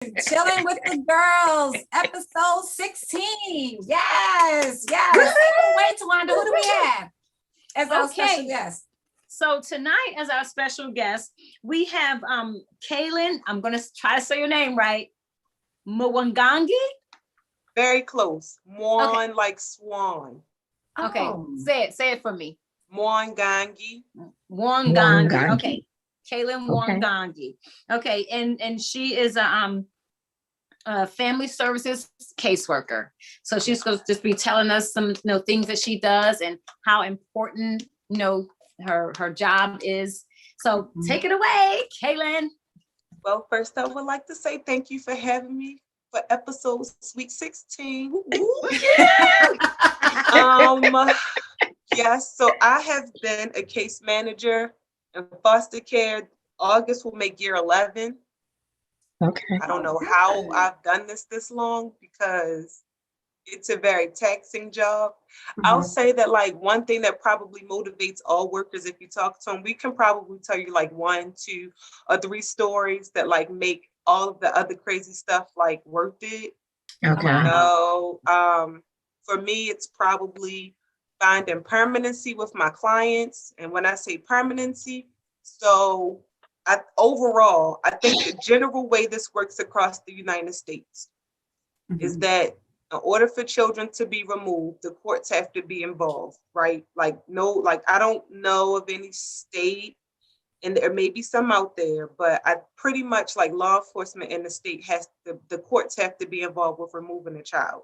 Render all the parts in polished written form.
Chilling with the Girls, episode 16. Yes. Take it away, Tawanda. Who do we have as our special guest? So tonight, as our special guest, we have Kalyn. I'm gonna try to say your name right. Mwangangi. Very close. Mwan, like swan. Okay, say it for me. Mwangangi. Mwangangi. Okay, Kalyn Mwangangi. Okay, and she is a family services caseworker. So she's going to just be telling us some things that she does and how important her job is. So take it away, Kalyn. Well, first I would like to say thank you for having me for episode Sweet 16. Yes, so I have been a case manager in foster care. August will make year 11. Okay. I don't know how I've done this long because it's a very taxing job. I'll say that one thing that probably motivates all workers, if you talk to them, we can probably tell you 1, 2, or 3 stories that make all of the other crazy stuff worth it. Okay. For me, it's probably finding permanency with my clients. And when I say permanency, overall, I think the general way this works across the United States is that in order for children to be removed, the courts have to be involved, right? I don't know of any state, and there may be some out there, but I pretty much law enforcement in the state the courts have to be involved with removing a child.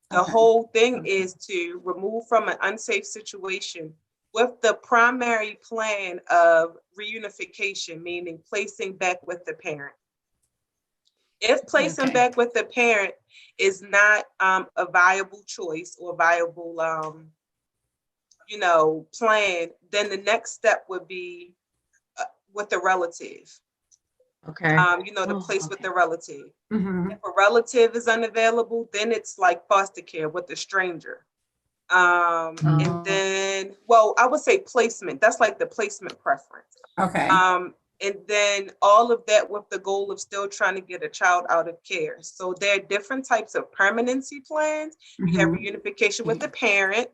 The whole thing is to remove from an unsafe situation with the primary plan of reunification, meaning placing back with the parent. If placing back with the parent is not a viable choice or viable, plan, then the next step would be with a relative. Okay. The place with the relative. If a relative is unavailable, then it's foster care with a stranger. And then, I would say placement. That's the placement preference. Okay. And then all of that with the goal of still trying to get a child out of care. So there are different types of permanency plans. You have reunification with the parent.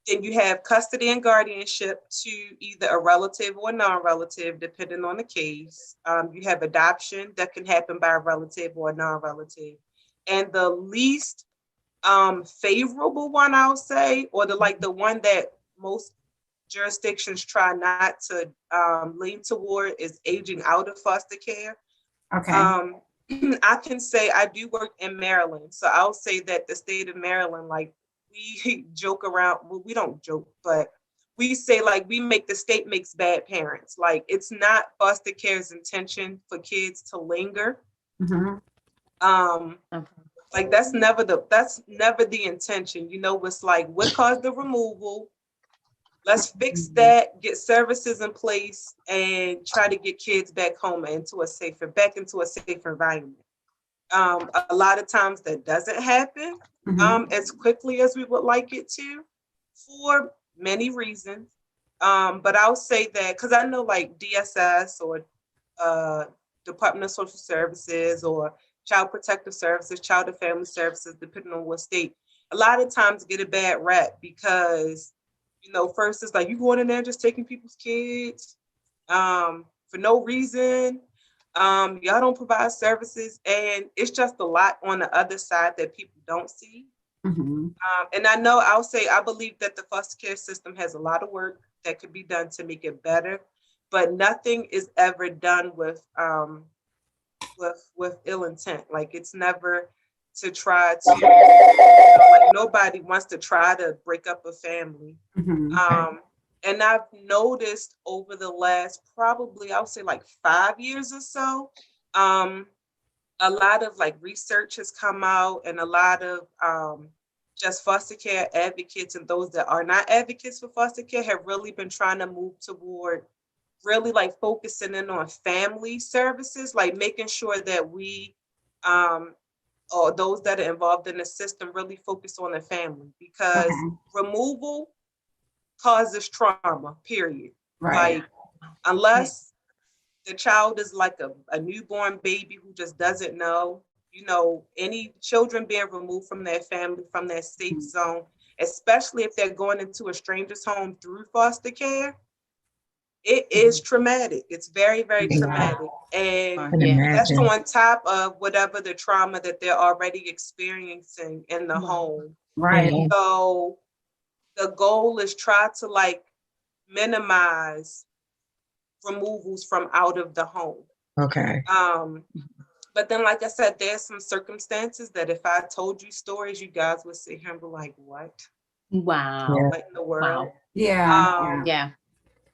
Then you have custody and guardianship to either a relative or non-relative, depending on the case. You have adoption that can happen by a relative or a non-relative. And the least favorable one, I'll say, or the one that most jurisdictions try not to lean toward, is aging out of foster care. Okay. I can say I do work in Maryland, so I'll say that the state of Maryland, we joke around. Well, we don't joke, but we say we make the state makes bad parents. It's not foster care's intention for kids to linger. That's never the intention. It's what caused the removal. Let's fix that, get services in place, and try to get kids back home into a safer environment. A lot of times that doesn't happen as quickly as we would like it to, for many reasons. But I'll say that because I know DSS or Department of Social Services or Child Protective Services, Child and Family Services, depending on what state, a lot of times get a bad rap because first it's you going in there just taking people's kids for no reason. Y'all don't provide services, and it's just a lot on the other side that people don't see. And I believe that the foster care system has a lot of work that could be done to make it better, but nothing is ever done with ill intent. It's never to try to, nobody wants to try to break up a family. And I've noticed over the last probably, I would say 5 years or so, a lot of research has come out, and a lot of just foster care advocates and those that are not advocates for foster care have really been trying to move toward really focusing in on family services, making sure that we or those that are involved in the system really focus on the family, because removal causes trauma, period. Right. Unless the child is like a newborn baby who just doesn't know, any children being removed from their family, from their safe zone, especially if they're going into a stranger's home through foster care, it is traumatic. It's very, very traumatic. And that's on top of whatever the trauma that they're already experiencing in the home. Right. So the goal is try to like minimize removals from out of the home. Okay. But then, like I said, there's some circumstances that if I told you stories, you guys would sit here and be like, what? Wow. Yeah. What in the world? Wow. Yeah.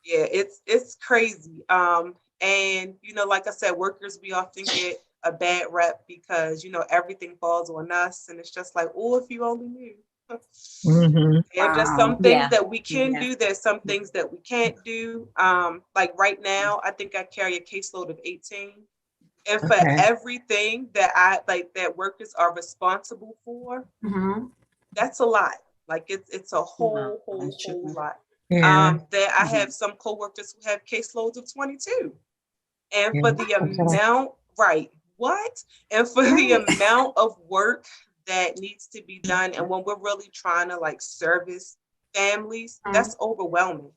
Yeah, it's crazy. And like I said, workers, we often get a bad rep because everything falls on us, and it's just like, oh, if you only knew. There are just some things that we can do. There's some things that we can't do. Like right now, I think I carry a caseload of 18. And for everything that that workers are responsible for, that's a lot. Like it's a whole lot. That I have some coworkers who have caseloads of 22. And for the amount, and for the amount of work that needs to be done, and when we're really trying to like service families, that's overwhelming.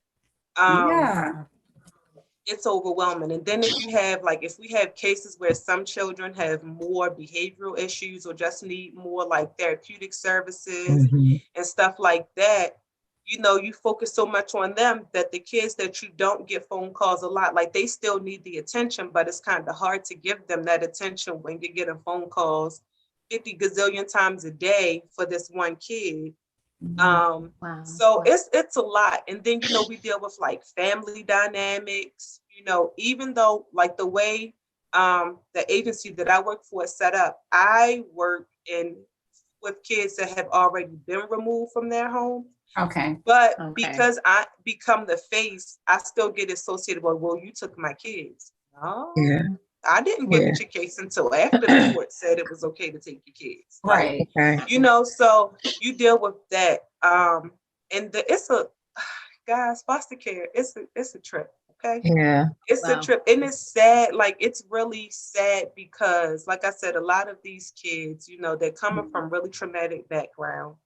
It's overwhelming. And then if we have cases where some children have more behavioral issues or just need more like therapeutic services and stuff like that, you focus so much on them that the kids that you don't get phone calls a lot, like they still need the attention, but it's kind of hard to give them that attention when you're getting phone calls 50 gazillion times a day for this one kid. So it's a lot. And then, we deal with like family dynamics, even though like the way the agency that I work for is set up, I work with kids that have already been removed from their home. But because I become the face, I still get associated with, well, you took my kids. Oh, I didn't get your case until after the court said it was okay to take your kids. Right. So you deal with that. And guys, foster care, it's a trip. Okay. Yeah. It's a trip. And it's sad. Like, it's really sad because, like I said, a lot of these kids, they're coming from really traumatic background.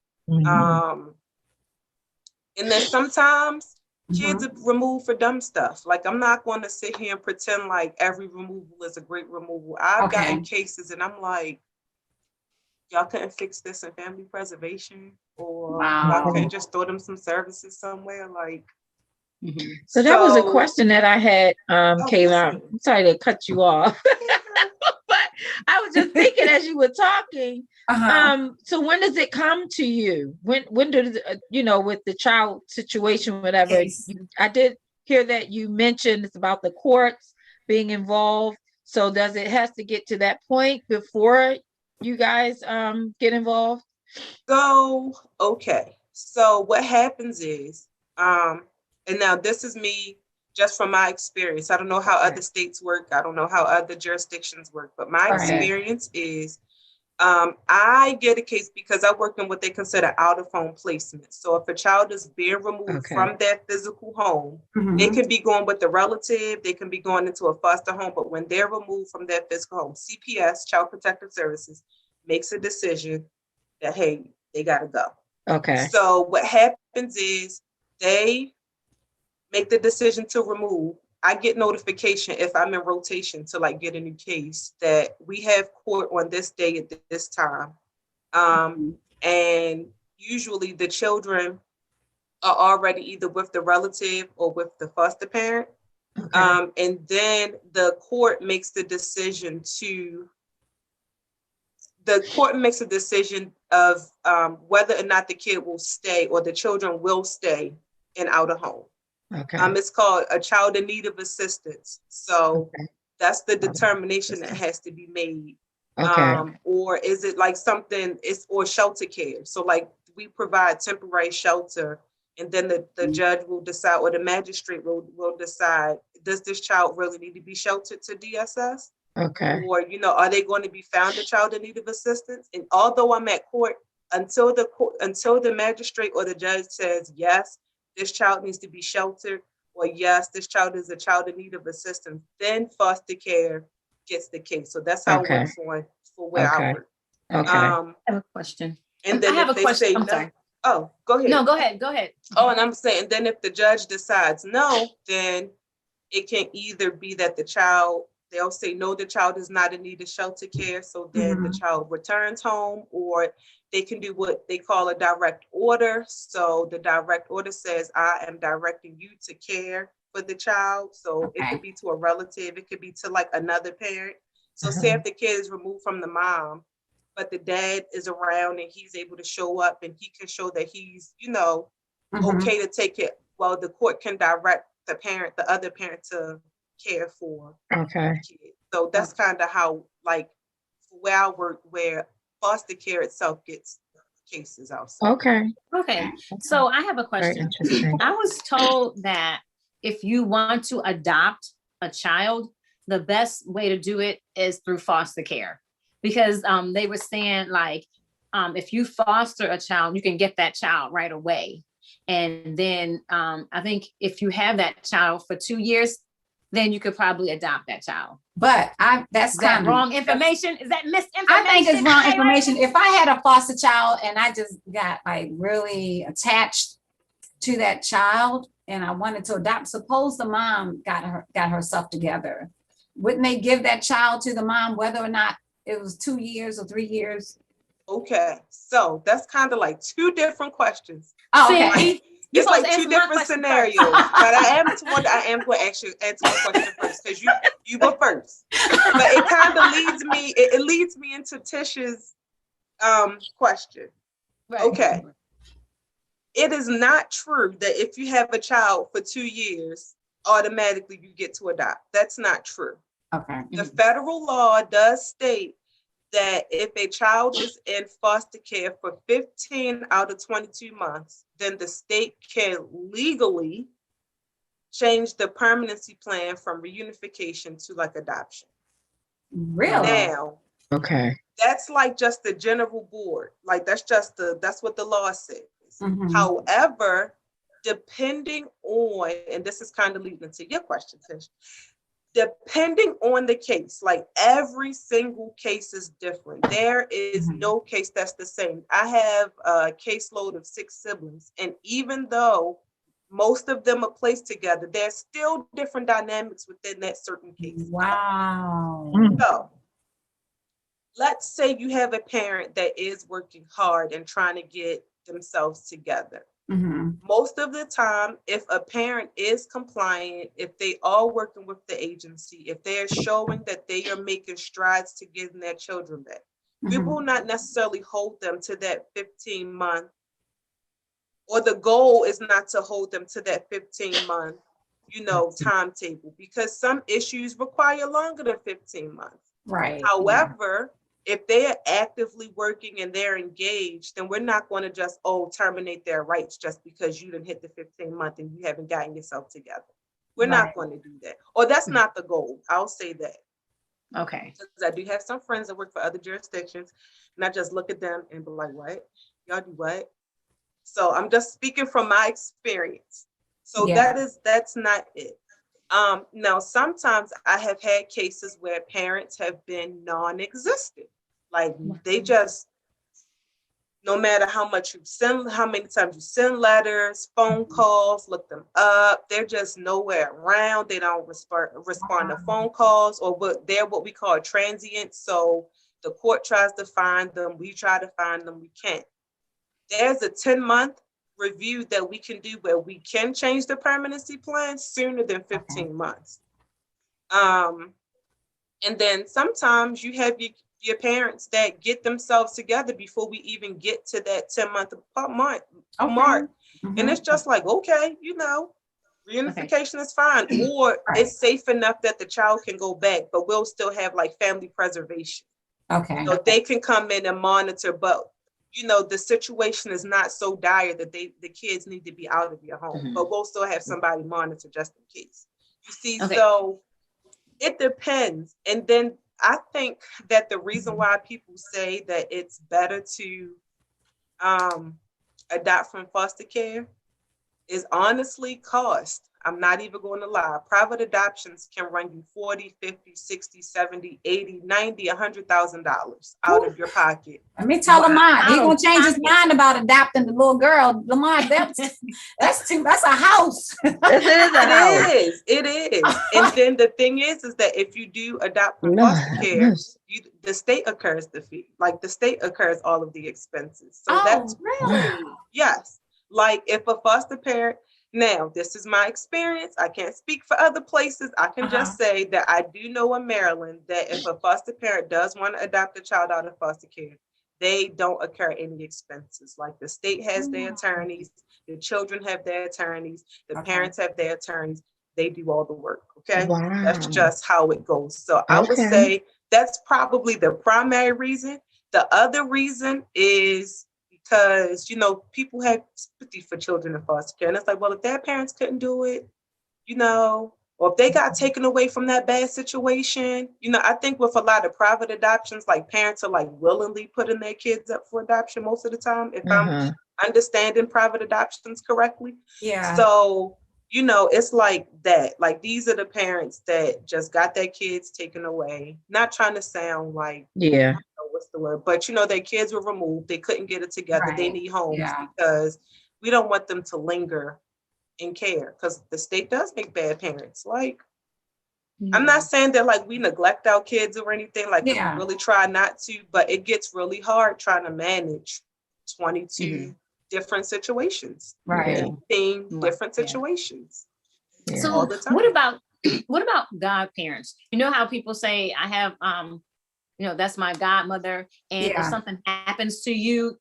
And then sometimes kids are removed for dumb stuff. Like, I'm not going to sit here and pretend like every removal is a great removal. I've gotten cases and I'm like, y'all couldn't fix this in family preservation, or y'all couldn't just throw them some services somewhere. Like, so that was a question that I had, Kalyn. I'm sorry to cut you off. But I was just thinking as you were talking, so when does it come to you? When does with the child situation, whatever? I did hear that you mentioned it's about the courts being involved. So does it has to get to that point before you guys get involved? So what happens is, and now this is me just from my experience. I don't know how other states work. I don't know how other jurisdictions work, but my experience is I get a case because I work in what they consider out of home placement. So if a child is being removed from their physical home, they can be going with the relative, they can be going into a foster home, but when they're removed from their physical home, CPS, Child Protective Services, makes a decision that, hey, they gotta go. So what happens is they make the decision to remove. I get notification if I'm in rotation to like get a new case that we have court on this day at this time. And usually the children are already either with the relative or with the foster parent. And then the court makes the decision of whether or not the kid will stay or the children will stay in out of home. It's called a child in need of assistance. So that's the determination that has to be made. Or is it like something, or shelter care. So like we provide temporary shelter, and then the judge will decide, or the magistrate will decide, does this child really need to be sheltered to DSS? Or, are they going to be found a child in need of assistance? And although I'm at court, until the magistrate or the judge says, yes, this child needs to be sheltered, or yes, this child is a child in need of assistance, then foster care gets the case. So that's how it works for where I work. Okay. I have a question. And then if they say no, sorry. Oh, go ahead. No, go ahead. Oh, and I'm saying, then if the judge decides no, then it can either be that they'll say no, the child is not in need of shelter care. So then the child returns home, or they can do what they call a direct order. So the direct order says, I am directing you to care for the child. So it could be to a relative, it could be to like another parent. So say if the kid is removed from the mom, but the dad is around and he's able to show up and he can show that he's, okay to take it. Well, the court can direct the other parent to care for the kid. So that's kind of how, like, where I work, where foster care itself gets cases outside. Okay. So I have a question. I was told that if you want to adopt a child, the best way to do it is through foster care. Because they were saying, like, if you foster a child, you can get that child right away. And then I think if you have that child for 2 years, then you could probably adopt that child. But that's kind of wrong information. Is that misinformation? I think it's wrong information. If I had a foster child and I just got like really attached to that child and I wanted to adopt, suppose the mom got herself together, wouldn't they give that child to the mom whether or not it was 2 years or 3 years? Okay, so that's kind of like two different questions. Oh, okay. It's like two different scenarios. But I am going to actually answer the question first because you go first. But it kind of leads me into Tish's question. Right. Okay. It is not true that if you have a child for 2 years, automatically you get to adopt. That's not true. Okay. The federal law does state that if a child is in foster care for 15 out of 22 months, then the state can legally change the permanency plan from reunification to like adoption. Really? Now, that's like just the general board. Like that's what the law says. However, depending on, and this is kind of leading to your question, Tish, depending on the case, like every single case is different. There is no case that's the same. I have a caseload of 6 siblings, and even though most of them are placed together, there's still different dynamics within that certain case. Wow. So let's say you have a parent that is working hard and trying to get themselves together. Most of the time, if a parent is compliant, if they are working with the agency, if they're showing that they are making strides to getting their children back, we will not necessarily hold them to that 15-month, or the goal is not to hold them to that 15-month, timetable, because some issues require longer than 15 months. Right. However, if they are actively working and they're engaged, then we're not going to just, terminate their rights just because you didn't hit the 15-month and you haven't gotten yourself together. We're not going to do that. Or that's not the goal. I'll say that. Okay. Because I do have some friends that work for other jurisdictions, and I just look at them and be like, what? Y'all do what? So I'm just speaking from my experience. So that's not it. Now, sometimes I have had cases where parents have been non-existent. Like they just, no matter how much you send, how many times you send letters, phone calls, look them up, they're just nowhere around. They don't respond to phone calls, or they're what we call transient. So the court tries to find them, we try to find them, we can't. There's a 10-month review that we can do where we can change the permanency plan sooner than 15 months. And then sometimes you have your parents that get themselves together before we even get to that 10-month mark. And it's just like, reunification is fine, or it's safe enough that the child can go back, but we'll still have like family preservation. So they can come in and monitor, but the situation is not so dire that the kids need to be out of your home, but we'll still have somebody monitor just in case. You see, so it depends. And then I think that the reason why people say that it's better to adopt from foster care is honestly cost. I'm not even going to lie. Private adoptions can run you 40, 50, 60, 70, 80, 90, $100,000 out of your pocket. Let me tell Lamont, he's gonna change his mind about adopting the little girl. Lamont, that's a house. It is. And then the thing is that if you do adopt from foster care, the state occurs the fee. Like the state occurs all of the expenses. So that's really? Yes. Like if a foster parent, now this is my experience. I can't speak for other places. I can just say that I do know in Maryland that if a foster parent does want to adopt a child out of foster care, they don't incur any expenses. Like the state has their attorneys, the children have their attorneys, the parents have their attorneys. They do all the work. Okay. Wow. That's just how it goes. So I would say that's probably the primary reason. The other reason is because, you know, people have sympathy for children in foster care. And it's like, well, if their parents couldn't do it, you know, or if they got taken away from that bad situation, you know, I think with a lot of private adoptions, like parents are like willingly putting their kids up for adoption most of the time, if I'm understanding private adoptions correctly. Yeah. So, you know, it's like that. Like these are the parents that just got their kids taken away. Not trying to sound like, what's the word? But you know, their kids were removed. They couldn't get it together. Right. They need homes because we don't want them to linger in care because the state does make bad parents. Like, I'm not saying that like we neglect our kids or anything. Like we really try not to, but it gets really hard trying to manage 22 different situations. Right. 18 different situations. So all the time. What about godparents? You know how people say, I have you know, that's my godmother. And if something happens to you,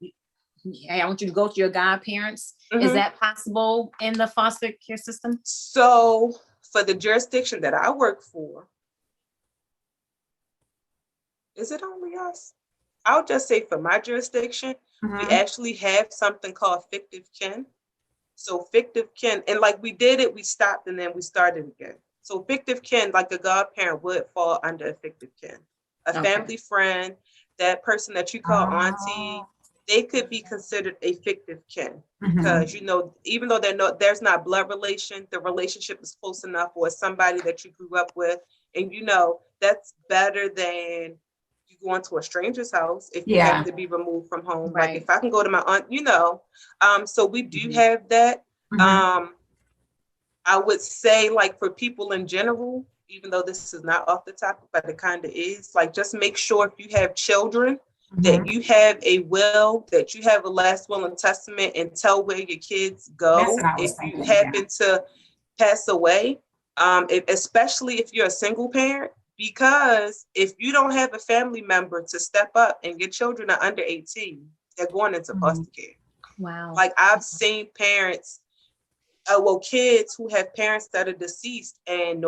hey, I want you to go to your godparents. Is that possible in the foster care system? So for the jurisdiction that I work for, is it only us? I'll just say for my jurisdiction, we actually have something called fictive kin. So fictive kin, and like we did it, we stopped and then we started again. So fictive kin, like a godparent would fall under a fictive kin. A family friend, that person that you call auntie, they could be considered a fictive kin because, you know, even though there's not blood relation, the relationship is close enough, or somebody that you grew up with. And, you know, that's better than you going to a stranger's house if you have to be removed from home. Right. Like if I can go to my aunt, you know, so we do have that. I would say like for people in general, even though this is not off the topic, but it kind of is, like, just make sure if you have children that you have a will, that you have a last will and testament, and tell where your kids go if you happen to pass away, especially if you're a single parent, because if you don't have a family member to step up and your children are under 18, they're going into foster care. Wow. Like I've seen parents, kids who have parents that are deceased and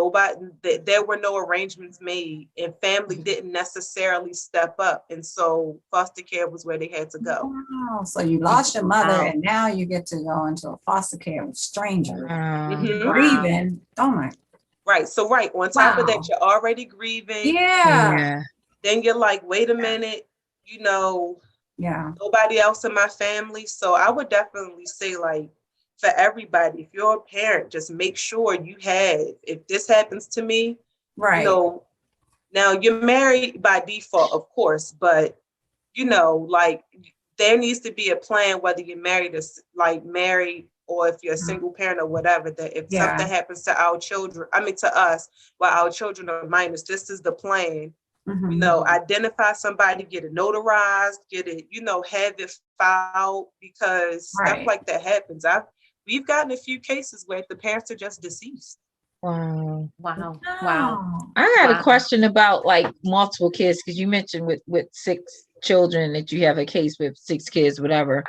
there were no arrangements made and family didn't necessarily step up. And so foster care was where they had to go. Wow. So you lost your mother and now you get to go into a foster care with strangers. Grieving. Oh my. Right. So on top of that, you're already grieving. Yeah. Then you're like, wait a minute, you know, nobody else in my family. So I would definitely say, like, for everybody, if you're a parent, just make sure you have, if this happens to me, you know, now you're married by default, of course, but, you know, like there needs to be a plan, whether you're married or if you're a single parent or whatever, that if something happens to our children, to us, while our children are minors, this is the plan. You know, identify somebody, get it notarized, get it, you know, have it filed, because stuff like that happens. We've gotten a few cases where the parents are just deceased. Wow. I got a question about like multiple kids, because you mentioned with 6 children that you have a case with 6 kids, whatever.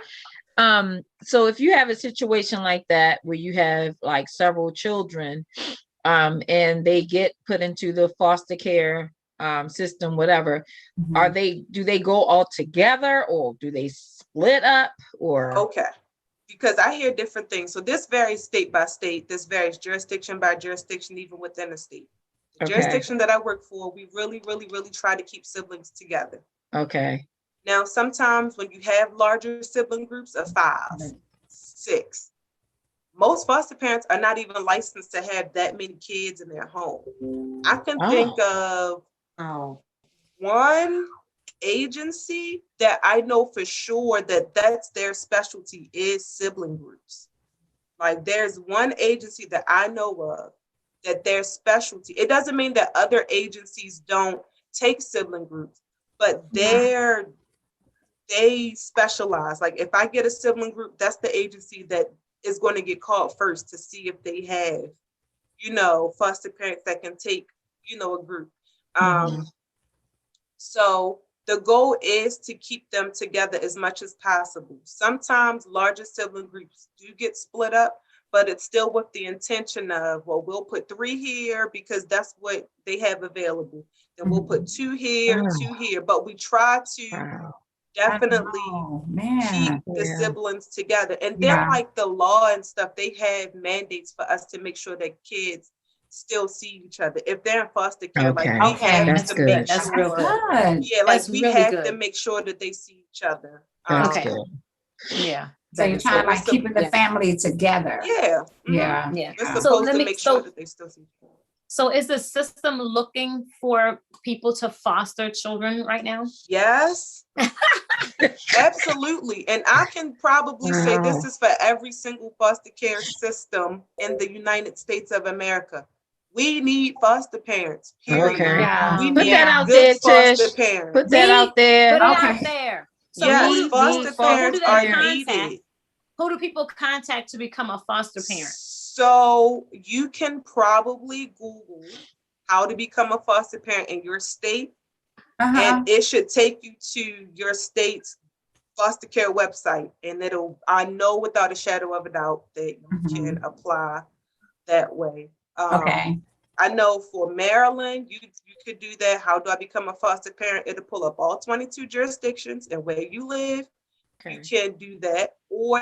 So if you have a situation like that where you have like several children, and they get put into the foster care system, whatever, do they go all together or do they split up or? Okay. Because I hear different things. So this varies state by state. This varies jurisdiction by jurisdiction, even within a state. The jurisdiction that I work for, we really, really, really try to keep siblings together. Okay. Now, sometimes when you have larger sibling groups of 5, 6, most foster parents are not even licensed to have that many kids in their home. I can think of one agency that I know for sure that that's their specialty is sibling groups. Like there's one agency that I know of that their specialty, it doesn't mean that other agencies don't take sibling groups, but they specialize. Like if I get a sibling group, that's the agency that is going to get called first to see if they have, you know, foster parents that can take, you know, a group. So the goal is to keep them together as much as possible. Sometimes larger sibling groups do get split up, but it's still with the intention of, well, we'll put 3 here because that's what they have available. Then we'll put 2 here, 2 here. But we try to definitely keep the siblings together. And then like the law and stuff, they have mandates for us to make sure that kids still see each other. If they're in foster care, like we have to make that's sure. real good. Yeah, like that's we really have good. to make sure that they see each other. That's good. Yeah. So you're trying to like keeping the family together. Yeah. Yeah. Yeah. We're supposed to make sure that they still see each other. So is the system looking for people to foster children right now? Yes. Absolutely. And I can probably say this is for every single foster care system in the United States of America. We need foster parents. Period. Okay. Yeah. We Put need that out good there, foster Tish. parents. Put that out there. Put it out there. So Yes, foster parents are needed. Who do people contact to become a foster parent? So you can probably Google how to become a foster parent in your state, and it should take you to your state's foster care website, and I know without a shadow of a doubt that you can apply that way. I know for Maryland, you could do that. How do I become a foster parent? It'll pull up all 22 jurisdictions and where you live. You can do that. Or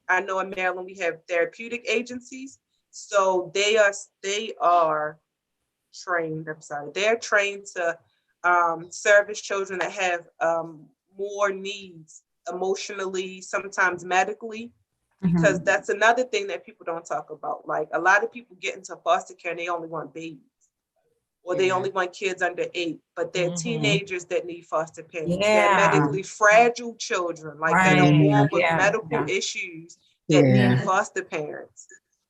I know in Maryland we have therapeutic agencies. So they are trained, they're trained to service children that have more needs emotionally, sometimes medically, because that's another thing that people don't talk about. Like a lot of people get into foster care and they only want babies, or they only want kids under 8, but they're teenagers that need foster parents. They're medically fragile children, like that are born with medical issues that need foster parents.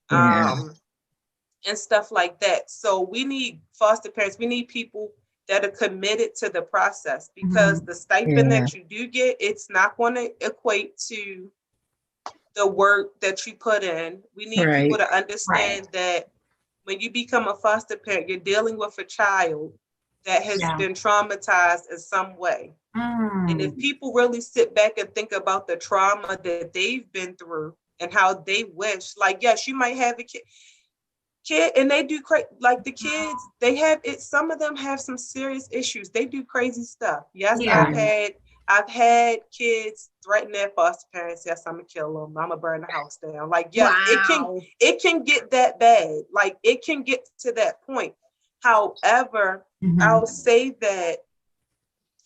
And stuff like that. So we need foster parents. We need people that are committed to the process, because the stipend that you do get, it's not going to equate to the work that you put in. We need people to understand that when you become a foster parent, you're dealing with a child that has been traumatized in some way. And if people really sit back and think about the trauma that they've been through and how they wish, like, yes, you might have a kid and they do like the kids, they have it. Some of them have some serious issues. They do crazy stuff. Yes, I've had kids threaten their foster parents. Yes, I'm gonna kill them. I'm gonna burn the house down. Like, yeah, it can get that bad. Like, it can get to that point. However, I'll say that,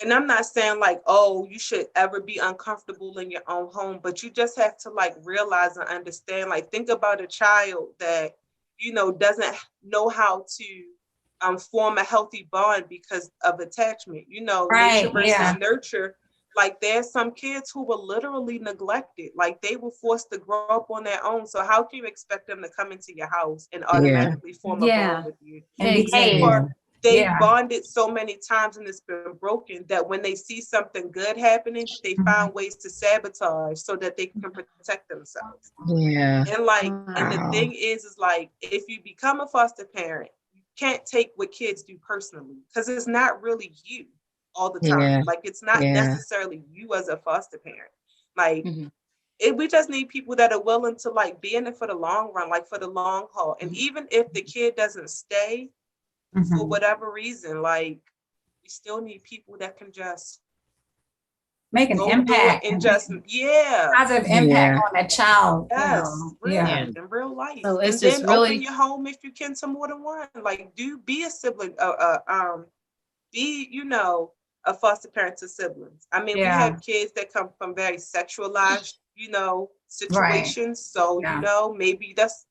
and I'm not saying like, oh, you should ever be uncomfortable in your own home, but you just have to like realize and understand. Like, think about a child that, you know, doesn't know how to form a healthy bond because of attachment. You know, nature versus nurture. Like, there's some kids who were literally neglected. Like, they were forced to grow up on their own. So how can you expect them to come into your house and automatically form a bond with you? They bonded so many times and it's been broken that when they see something good happening, they find ways to sabotage so that they can protect themselves. And like, and the thing is like, if you become a foster parent, you can't take what kids do personally, because it's not really you all the time. Like, it's not necessarily you as a foster parent. Like, we just need people that are willing to like be in it for the long run, like for the long haul. And even if the kid doesn't stay for whatever reason, like, we still need people that can just make an impact and just positive impact on that child. In real life. So it's and just then really open your home if you can to more than one. Like, be a sibling, be, you know, a foster parent to siblings. I mean, we have kids that come from very sexualized, you know, situations. So, Yeah. you know, maybe that's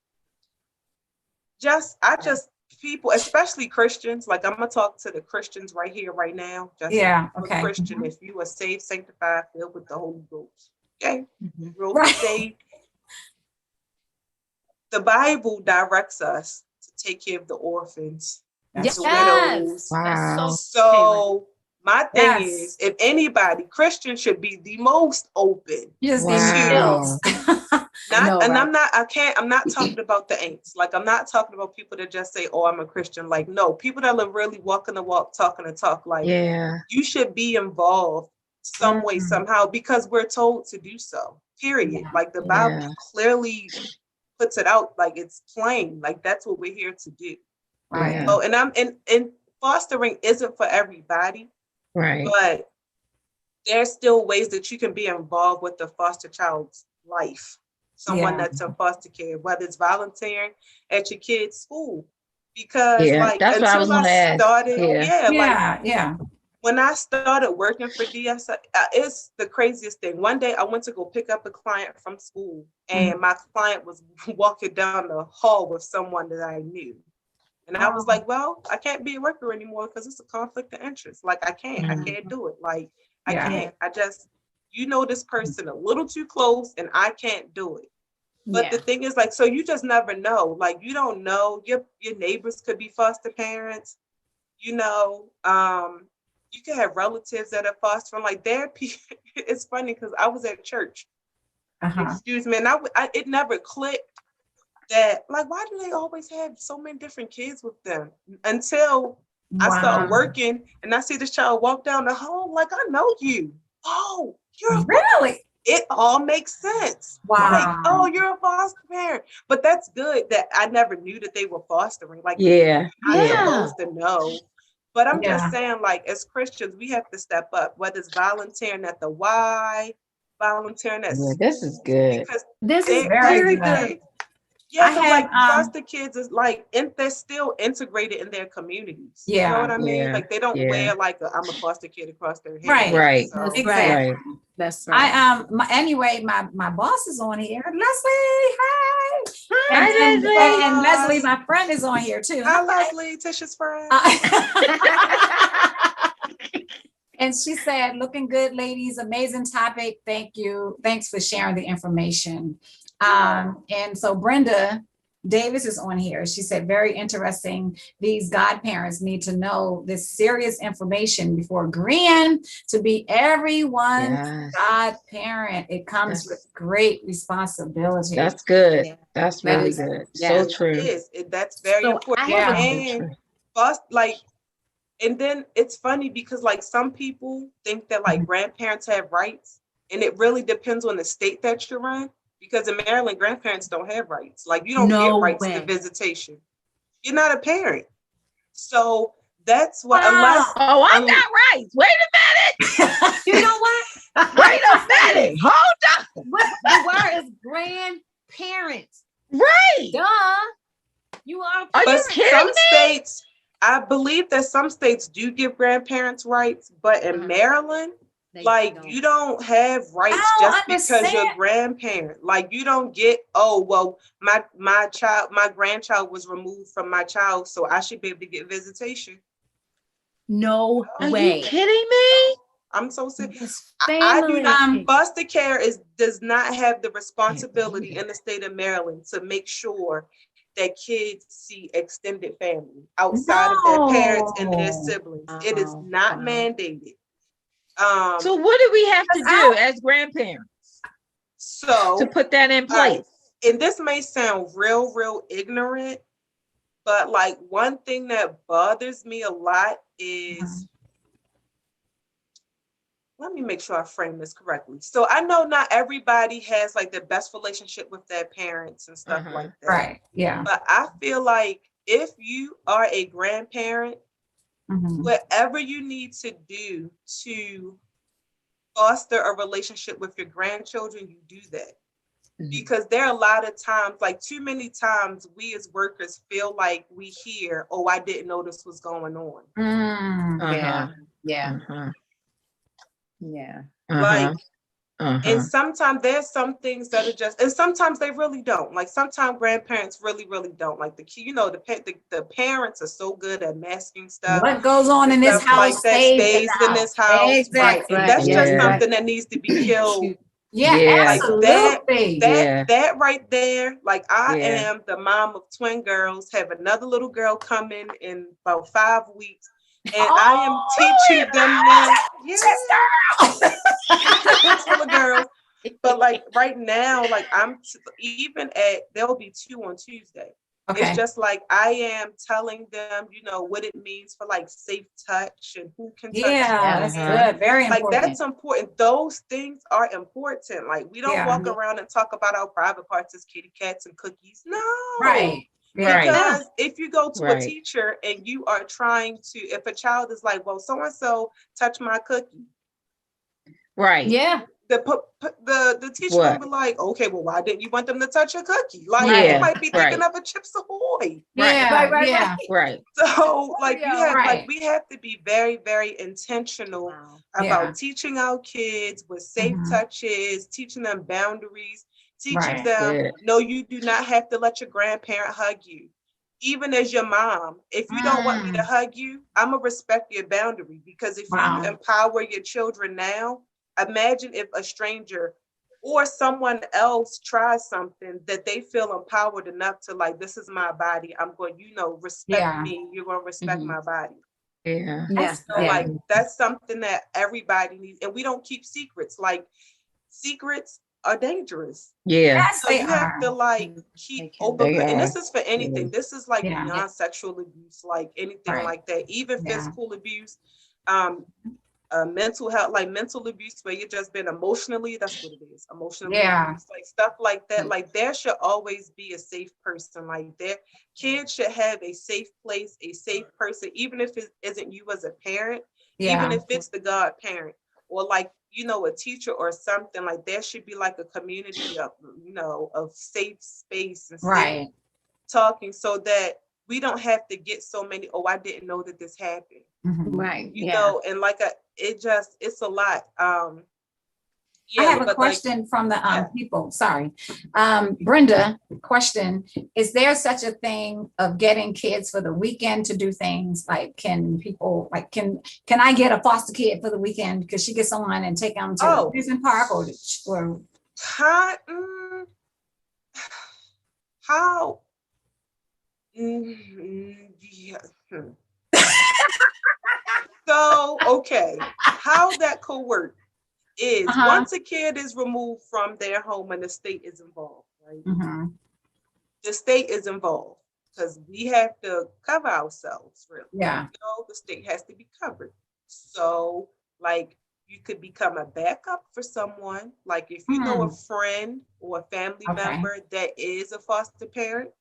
just people, especially Christians, like I'm gonna talk to the Christians right here, right now. Just Yeah. a Okay. Christian, if you are saved, sanctified, filled with the Holy Ghost. Okay. Real Right. saved. The Bible directs us to take care of the orphans, That's the Yes. widows. Wow. So my thing Yes. is, if anybody, Christians should be the most open. You just Wow. I'm not talking about the ain'ts. Like, I'm not talking about people that just say, oh, I'm a Christian. Like, no, people that are really walking the walk, talking the talk. Like, Yeah. you should be involved some way, somehow, because we're told to do so, period. Yeah. Like, the Bible Yeah. clearly puts it out, like, it's plain, like, that's what we're here to do. Right. Yeah. Oh, and fostering isn't for everybody, Right. but there's still ways that you can be involved with the foster child's life. Someone Yeah. that's in foster care, whether it's volunteering at your kid's school. Because Yeah, like that's what I was until gonna I ask. started, Yeah. Yeah. when I started working for DSI, it's the craziest thing. One day I went to go pick up a client from school, and my client was walking down the hall with someone that I knew. And I was like, well, I can't be a worker anymore because it's a conflict of interest. Like, I can't do it. Like, I can't. I just, you know, this person a little too close and I can't do it. But the thing is, like, so you just never know. Like, you don't know. Your neighbors could be foster parents. You know, you can have relatives that are fostering. Like, it's funny because I was at church. Excuse me. And it never clicked that, like, why do they always have so many different kids with them? Until I start working and I see this child walk down the hall, like, I know you. Oh, you're really? It all makes sense. Wow. Like, oh, you're a foster parent. But that's good that I never knew that they were fostering. Like, Yeah. I'm supposed to know. But I'm just saying, like, as Christians, we have to step up, whether it's volunteering at the Y, volunteering at This is good. because This is very good. Yeah, because like foster kids is like, they're still integrated in their communities. Yeah. You know what I mean? Yeah. Like, they don't wear like I'm a foster kid across their head. Right. Right. So, Exactly. Right. That's right. Anyway, my boss is on here. Leslie, hi. Hi, Leslie. And Leslie, my friend, is on here too. Hi, Leslie, Tisha's friend. And she said, looking good, ladies. Amazing topic. Thank you. Thanks for sharing the information. And so Brenda Davis is on here. She said, very interesting. These godparents need to know this serious information before agreeing to be everyone's godparent. It comes with great responsibility. That's good. Yeah. That's really good. Yeah, so true. It is. That's very important. And and then it's funny because like some people think that like grandparents have rights, and it really depends on the state that you're in. Because in Maryland, grandparents don't have rights. Like, you don't get rights to visitation. You're not a parent. So that's what, I got rights. Wait a minute. You know what? Wait a minute. Hold on. The word is grandparents. Right. Duh. You are. Are you kidding me? States, I believe that some states do give grandparents rights, but in Maryland, you don't have rights just because you're a grandparent. Like, you don't get, oh, well, my grandchild was removed from my child, so I should be able to get visitation. No way. Are you kidding me? I'm so serious. I do not. Foster care does not have the responsibility in the state of Maryland to make sure that kids see extended family outside of their parents and their siblings. It is not mandated. So what do we have to do as grandparents to put that in place? And this may sound real ignorant, but like one thing that bothers me a lot is, let me make sure I frame this correctly. So I know not everybody has like the best relationship with their parents and stuff like that. Right. Yeah. But I feel like if you are a grandparent, whatever you need to do to foster a relationship with your grandchildren, you do that. Because there are a lot of times, like too many times, we as workers feel like we hear, oh, I didn't know this was going on. Yeah. Like, And sometimes there's some things that are just, and sometimes they really don't. Like sometimes grandparents really, really don't. Like the parents are so good at masking stuff. What goes on in this house like that stays in this house. Exactly. Right. And that's just something that needs to be killed. Absolutely. That right there. Like I am the mom of twin girls, have another little girl coming in about 5 weeks. And I am teaching them now. Little girls. But like right now, like there'll be 2 on Tuesday. Okay. It's just like I am telling them, what it means for like safe touch and who can touch. Yeah, that's good. Very important. Like that's important. Those things are important. Like we don't walk around and talk about our private parts as kitty cats and cookies. No. Right. Because if you go to a teacher and you are trying to, if a child is like, well, so-and-so touched my cookie. Right. Yeah. The teacher will be like, okay, well, why didn't you want them to touch your cookie? Like you might be thinking of a Chips Ahoy. Right. So like we have to be very, very intentional about teaching our kids what safe touch is, teaching them boundaries, teaching them, no, you do not have to let your grandparent hug you. Even as your mom, if you don't want me to hug you, I'm gonna respect your boundary, because if you empower your children now, imagine if a stranger or someone else tries something that they feel empowered enough to like, this is my body. I'm going, respect me. You're going to respect my body. Like that's something that everybody needs. And we don't keep secrets. Like secrets are dangerous. So you have to like keep open. And this is for anything. This is like beyond sexual abuse, like anything like that, even physical abuse. Mental health, like mental abuse, where you've just been emotionally, that's what it is. Emotionally abuse, like stuff like that. Like there should always be a safe person. Like their kids should have a safe place, a safe person, even if it isn't you as a parent, even if it's the godparent or like, a teacher or something. Like there should be like a community of, of safe space and safe talking, so that we don't have to get so many, I didn't know that this happened. You know, and like it's a lot. I have a question from the people. Sorry. Brenda, question. Is there such a thing of getting kids for the weekend to do things? Like can people can I get a foster kid for the weekend because she gets someone and take them to amusement park or how So, okay, how that could work is once a kid is removed from their home and the state is involved, right? The state is involved because we have to cover ourselves, really. The state has to be covered. So, like, you could become a backup for someone. Like, if you know a friend or a family member that is a foster parent,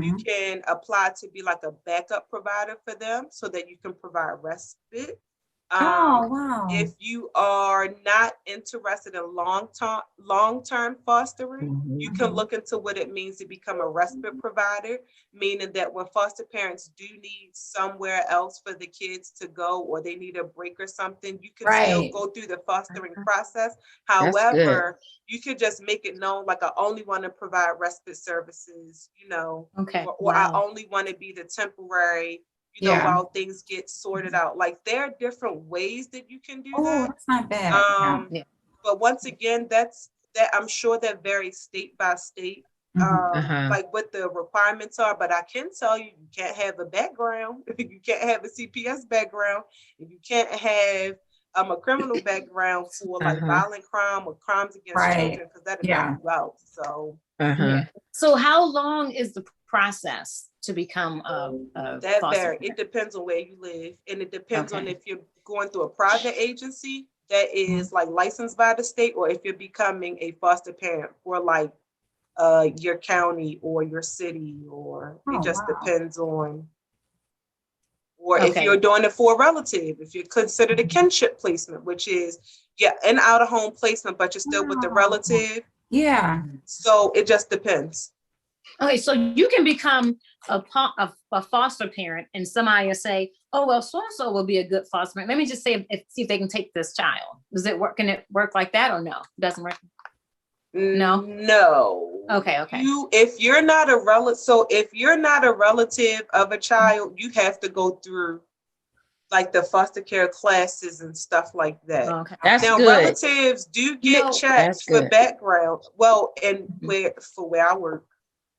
you can apply to be like a backup provider for them so that you can provide respite. If you are not interested in long-term fostering, you can look into what it means to become a respite provider, meaning that when foster parents do need somewhere else for the kids to go or they need a break or something, you can still go through the fostering process. However, you could just make it known, like, I only want to provide respite services, or I only want to be the temporary, while things get sorted out. Like, there are different ways that you can do that. That's not bad. But once again, that I'm sure that varies state by state, like what the requirements are. But I can tell you, you can't have a background. You can't have a CPS background. And you can't have a criminal background for like violent crime or crimes against children, because that is not you out. So, So how long is the process to become that varies. It depends on where you live, and it depends on if you're going through a private agency that is like licensed by the state, or if you're becoming a foster parent for like your county or your city, or it just depends on. Or if you're doing it for a relative, if you're considered a kinship placement, which is an out of home placement, but you're still with the relative. So it just depends. Okay, so you can become a foster parent, and somebody will say, "Oh, well, so and so will be a good foster parent. Let me just see if they can take this child." Does it work? Can it work like that, or no? It doesn't work. No. No. Okay. If you're not a relative of a child, you have to go through like the foster care classes and stuff like that. Okay. That's now, good. relatives do get checked for background. Well, and where I work,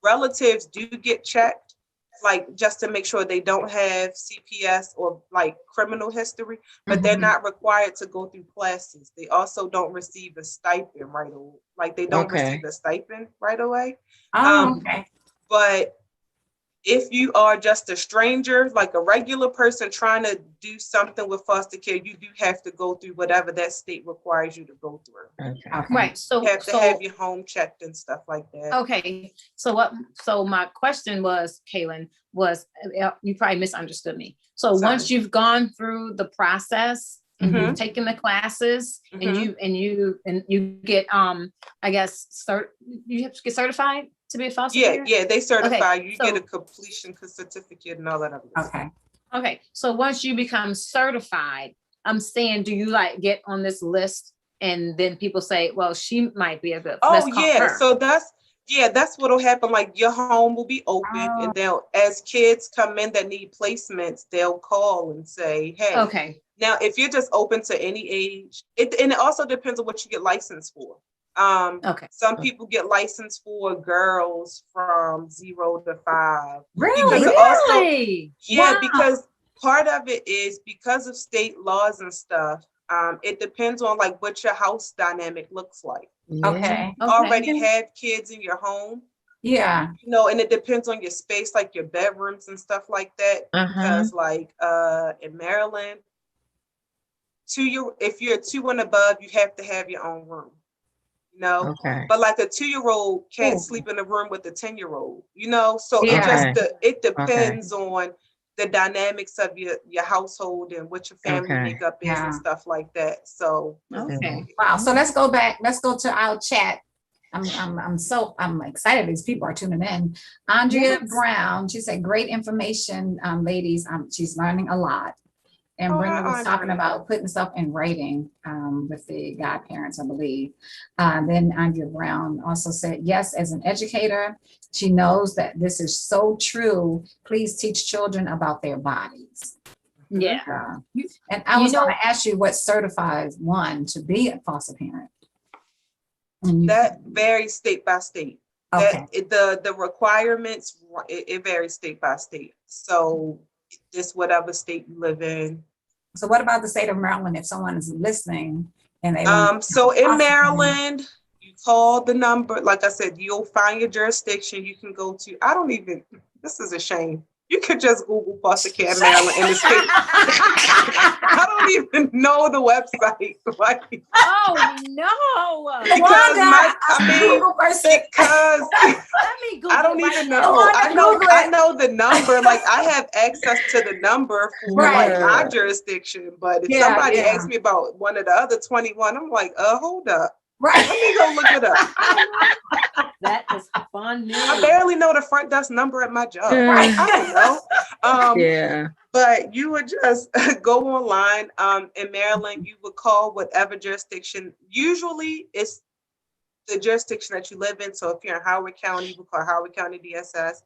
relatives do get checked, like just to make sure they don't have CPS or like criminal history, but they're not required to go through classes. They also don't receive a stipend right away. Like they don't receive a stipend right away. But if you are just a stranger, like a regular person trying to do something with foster care, you do have to go through whatever that state requires you to go through. Right. So you have to have your home checked and stuff like that. Okay. So my question was, Kalyn, was you probably misunderstood me. So once you've gone through the process and you've taken the classes and you get I guess you have to get certified to be a foster parent? Yeah, they certify you. Get a completion certificate and all that other stuff. Okay. So once you become certified, I'm saying, do you like get on this list and then people say, well, she might be a good. So that's what'll happen. Like your home will be open and as kids come in that need placements, they'll call and say, hey. Okay. Now, if you're just open to any age, and it also depends on what you get licensed for. Some people get licensed for girls from 0 to 5. Really? Because part of it is because of state laws and stuff. It depends on like what your house dynamic looks like. Okay. Already have kids in your home. Yeah. And it depends on your space, like your bedrooms and stuff like that. Because like in Maryland, if you're 2 and above, you have to have your own room. But like a 2-year-old can't sleep in a room with a 10-year-old, so it depends on the dynamics of your household and what your family makeup is and stuff like that. So wow. So let's go to our chat. I'm excited these people are tuning in. Andrea Brown, she said great information, ladies. She's learning a lot. And Brenda was talking about putting stuff in writing with the godparents, I believe. Then Andrea Brown also said, yes, as an educator, she knows that this is so true. Please teach children about their bodies. Yeah. And I was going to ask you what certifies one to be a foster parent. That varies state by state. Okay. The requirements, it varies state by state. So it's whatever state you live in. So what about the state of Maryland if someone is listening and they so in Maryland, you call the number. Like I said, you'll find your jurisdiction. You can go to, this is a shame. You could just Google foster care in Maryland in the state. I don't even know the website. Like, oh no! Because I don't even know. I know the number. Like I have access to the number for like my jurisdiction. But if somebody asks me about one of the other 21, I'm like, hold up. Right. Let me go look it up. That is fun news. I barely know the front desk number at my job. Right? I don't know. But you would just go online. In Maryland, you would call whatever jurisdiction. Usually it's the jurisdiction that you live in. So if you're in Howard County, you would call Howard County DSS.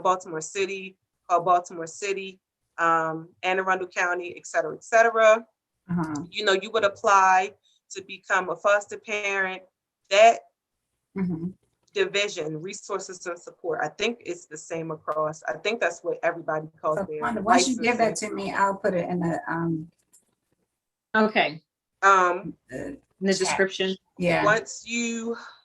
Baltimore City, call Baltimore City, Anne Arundel County, et cetera, et cetera. You would apply to become a foster parent. That division, resources and support, I think it's the same across. I think that's what everybody calls it. Once you give that to me, I'll put it in the in the description.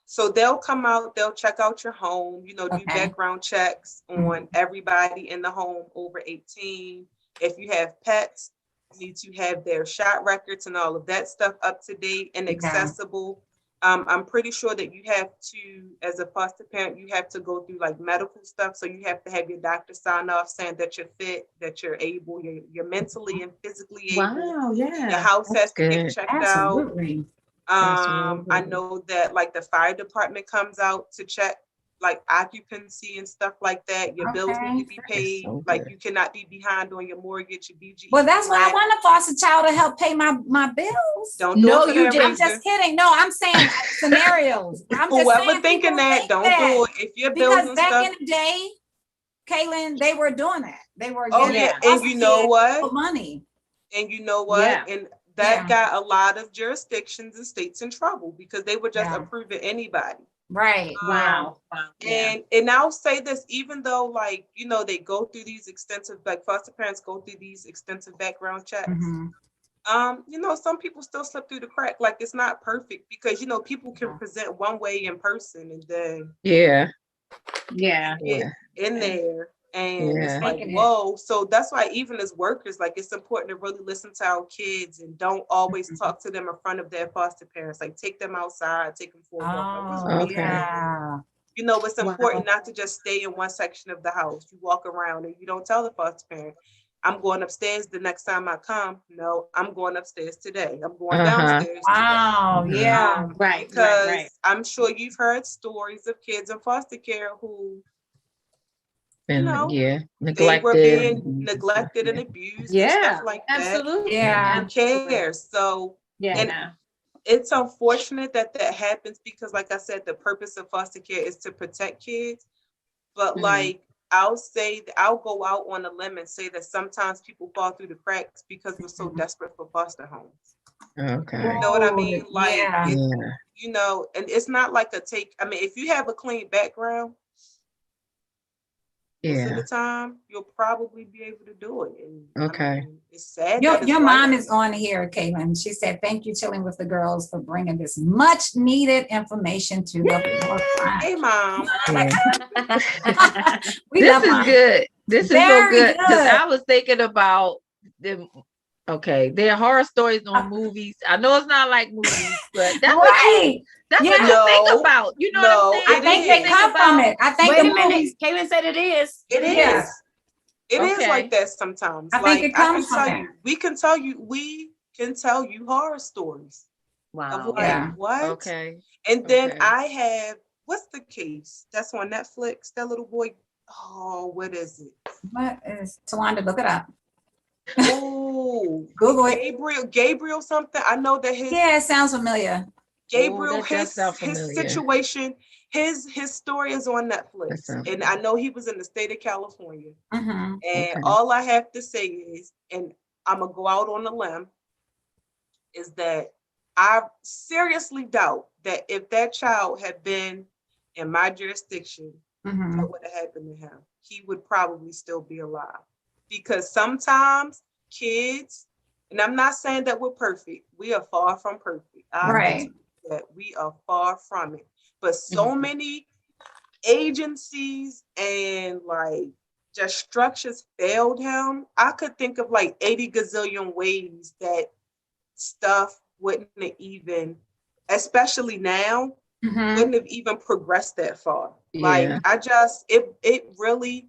So they'll come out, they'll check out your home, do background checks on everybody in the home over 18. If you have pets, you need to have their shot records and all of that stuff up to date and accessible. I'm pretty sure that you have to, as a foster parent, you have to go through like medical stuff. So you have to have your doctor sign off saying that you're fit, that you're able, you're mentally and physically able. Wow, yeah. Your house has to get checked Absolutely. out. I know that like the fire department comes out to check like occupancy and stuff like that. Your bills need to be paid. So like good. you cannot be behind on your mortgage, your BG. Well, that's why I want a foster child to help pay my bills. Don't do it for that I'm reason. just kidding. No, I'm saying scenarios. I'm just Whoever saying thinking people that, think don't that. do it. If your bills Because and back stuff. in the day, Kalyn, they were doing that. They were Oh getting yeah, and you know what? money. And you know what? Yeah. And that got a lot of jurisdictions and states in trouble because they were just approving anybody. Right. Wow. And I'll say this, even though like, you know, they go through these extensive, like foster parents go through these extensive background checks. You know, some people still slip through the crack. Like it's not perfect because, you know, people can present one way in person and then in there. And it's like, whoa. So that's why even as workers, like it's important to really listen to our kids and don't always talk to them in front of their foster parents. Like take them outside, take them for a walk. Like, you know, it's important not to just stay in one section of the house. You walk around and you don't tell the foster parent, I'm going upstairs the next time I come. No, I'm going upstairs today. I'm going downstairs today. Because I'm sure you've heard stories of kids in foster care who neglected. They were being neglected and abused and stuff like that. Who cares? So and it's unfortunate that happens because like I said, the purpose of foster care is to protect kids. But like I'll go out on a limb and say that sometimes people fall through the cracks because we're so desperate for foster homes. Okay. You know what I mean? Like you know, and it's not like I mean, if you have a clean background, most of the time you'll probably be able to do it. And, I mean, it's sad. Your mom is on here, Kalyn. She said, "Thank you, Chilling with the Girls, for bringing this much needed information to the Hey, mom. This is good. This is so good because I was thinking about the. Okay, there are horror stories on movies. I know it's not like movies, but that's that's what you think about. You know what I'm saying? I think they come from it. I think the movies. Kalyn said it is. It is. It is like that sometimes. I think it comes from that. We can tell you horror stories. Wow. Of like, what? Okay. And then I have, what's the case that's on Netflix? That little boy. Oh, what is it? What is Tawanda? Look it up. Oh, Google it. Gabriel something. I know that his. Yeah, it sounds familiar. Gabriel, his situation, his story is on Netflix, and I know he was in the state of California. And all I have to say is, and I'm gonna go out on a limb, is that I seriously doubt that if that child had been in my jurisdiction, what would have happened to him? He would probably still be alive. Because sometimes kids, and I'm not saying that we're perfect. We are far from perfect. That we are far from it. But so many agencies and like just structures failed him. I could think of like 80 gazillion ways that stuff wouldn't have even, especially now, wouldn't have even progressed that far. Like it really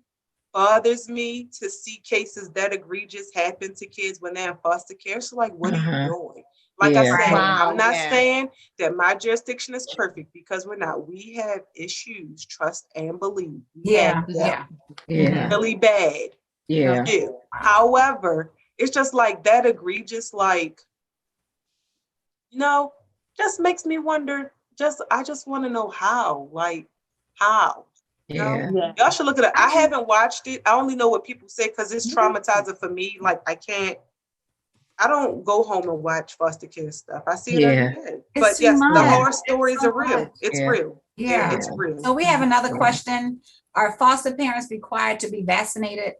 bothers me to see cases that egregious happen to kids when they're in foster care. So like, what are you doing? Like I said, I'm not saying that my jurisdiction is perfect because we're not. We have issues, trust and believe. Really bad. However, it's just like that egregious, like, you know, just makes me wonder, I just want to know how, like how. Y'all should look at it. I haven't watched it. I only know what people say because it's traumatizing for me. Like I don't go home and watch foster care stuff. I see it every day. But yes, the horror stories are real. It's real. Yeah, it's real. So we have another question. Are foster parents required to be vaccinated?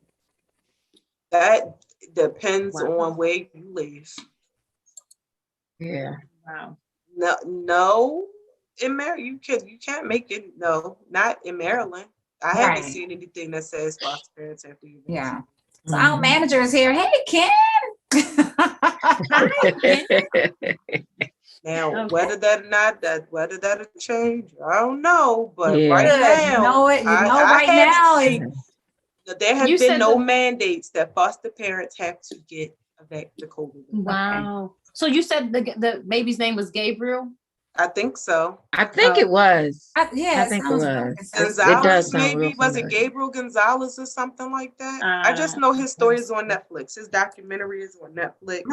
That depends on where you live. Yeah. Wow. No. In Maryland, you can't make it. No, not in Maryland. I haven't seen anything that says foster parents have to be vaccinated. So our manager is here. Hey, Ken. Now, whether that'll change, I don't know. But right now, there have been no mandates that foster parents have to get the COVID. Wow. So you said the baby's name was Gabriel? I think so. I think it was. Yeah, I think it sounds was. right. It does Gonzalez, sound real maybe. Was it familiar. Gabriel Gonzalez or something like that? I just know his story is on Netflix. His documentary is on Netflix.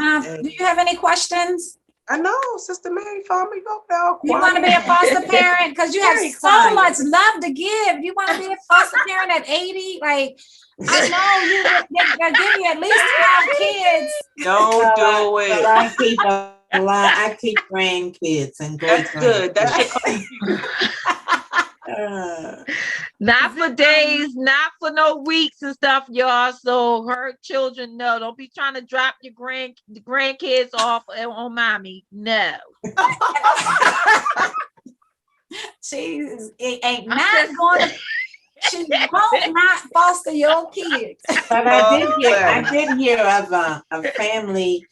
Do you have any questions? I know, Sister Mary found me go now. You want to be a foster parent because you have Very so quiet. much love to give. You want to be a foster parent at 80? Like, I know they'll give you at least 12 kids. Don't do But it. I keep a lot. I keep grandkids and great That's good. That's your Not for days, not for no weeks and stuff, y'all. So her children, no, don't be trying to drop your grandkids off on mommy. No. She ain't not going to. She won't not foster your kids. But I did hear of a family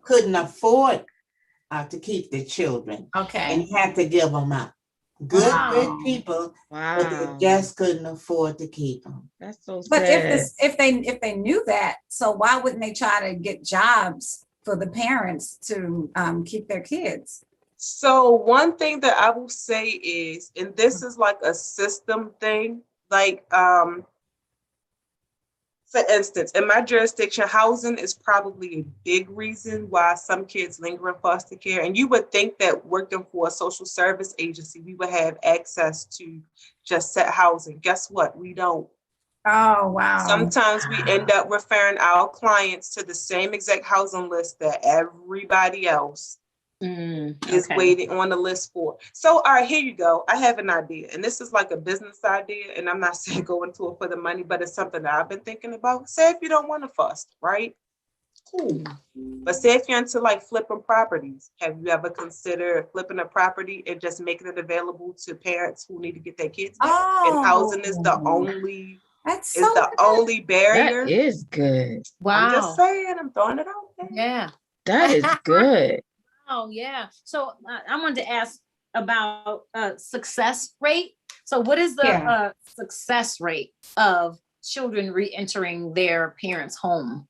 couldn't afford to keep the children Okay. and had to give them up. Good people, but they just couldn't afford to keep them. That's so sad. But if they knew that, so why wouldn't they try to get jobs for the parents to keep their kids? So one thing that I will say is, and this is like a system thing, like for instance, in my jurisdiction, housing is probably a big reason why some kids linger in foster care. And you would think that working for a social service agency, we would have access to just set housing. Guess what? We don't. Oh, wow. Sometimes we end up referring our clients to the same exact housing list that everybody else is waiting on the list for. So, all right, here you go. I have an idea, and this is like a business idea, and I'm not saying go into it for the money, but it's something that I've been thinking about. Say if you don't want to foster, right? Cool. But say if you're into like flipping properties, have you ever considered flipping a property and just making it available to parents who need to get their kids back? And housing is the only only barrier. That is good. Wow. I'm just saying, I'm throwing it out there. Yeah. That is good. Oh, yeah. So I wanted to ask about success rate. So what is the success rate of children re-entering their parents' home?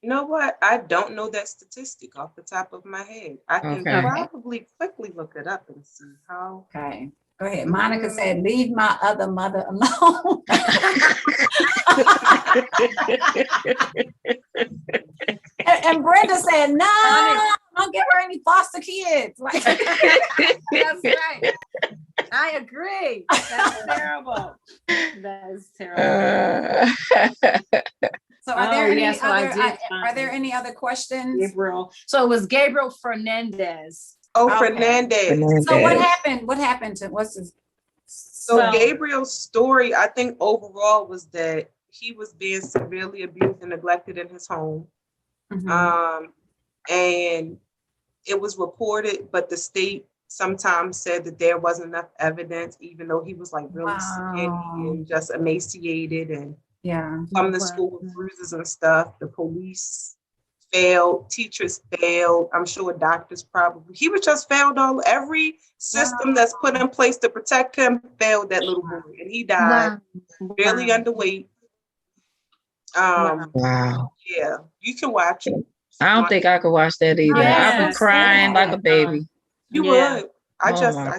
You know what? I don't know that statistic off the top of my head. I can probably quickly look it up and see how. Okay. Go ahead. Monica said, leave my other mother alone. And Brenda said, no, don't give her any foster kids. Like, that's right. I agree. That's terrible. That is terrible. So are there any other questions? Gabriel. So it was Gabriel Fernandez. Oh, Fernandez. So what happened? What happened to what's his? So Gabriel's story, I think overall was that he was being severely abused and neglected in his home. And it was reported, but the state sometimes said that there wasn't enough evidence, even though he was like really skinny and just emaciated and from the school with bruises and stuff. The police failed, teachers failed. I'm sure doctors probably. He was just failed every system that's put in place to protect him failed that little boy, and he died really underweight. Yeah, you can watch it. I don't think I could watch that either. I've been crying like a baby. You would. I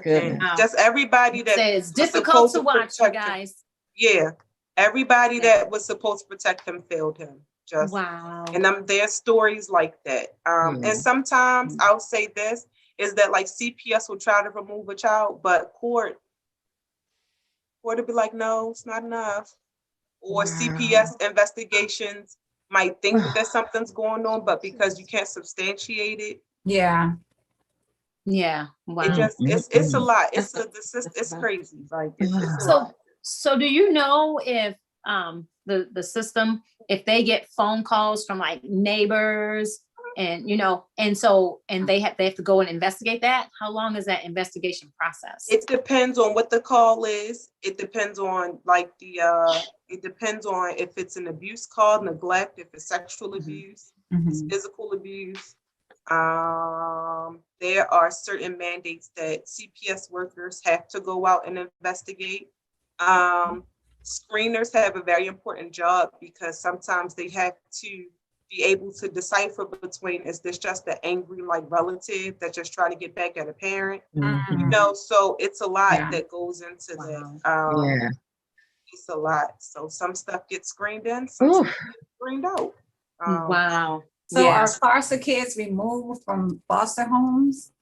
think just everybody that it's difficult to watch, you guys. Yeah, everybody that was supposed to protect him failed him. Just and there are stories like that. And sometimes I'll say this is that like CPS will try to remove a child, but court would be like, no, it's not enough. Or CPS investigations might think that something's going on, but because you can't substantiate it. Yeah. Wow. It just it's a lot. It's crazy. Like it's a lot. So do you know if the system, if they get phone calls from like neighbors and they have to go and investigate that? How long is that investigation process? It depends on what the call is. It depends on it depends on if it's an abuse call, neglect, if it's sexual abuse, if it's physical abuse. There are certain mandates that CPS workers have to go out and investigate. Screeners have a very important job because sometimes they have to be able to decipher between, is this just an angry like relative that's just trying to get back at a parent? You know, so it's a lot that goes into that. It's a lot. So some stuff gets screened in, some stuff gets screened out. Wow. So are foster kids removed from foster homes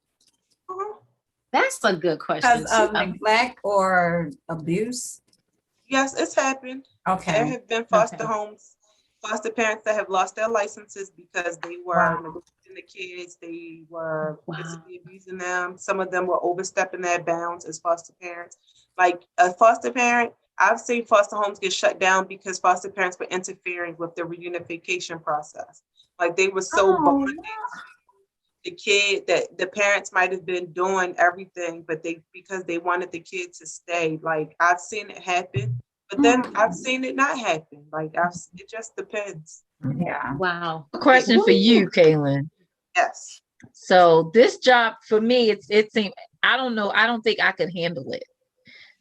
That's a good question. because of neglect or abuse? Yes, it's happened. Okay. There have been foster homes, foster parents that have lost their licenses because they were neglecting the kids. They were physically abusing them. Some of them were overstepping their bounds as foster parents. Like a foster parent, I've seen foster homes get shut down because foster parents were interfering with the reunification process. Like they were so bonded to the kid that the parents might have been doing everything, but because they wanted the kid to stay. Like I've seen it happen, but then I've seen it not happen. Like it just depends. Yeah. Wow. A question for you, Kalyn. Yes. So this job for me, it seemed, I don't know, I don't think I could handle it.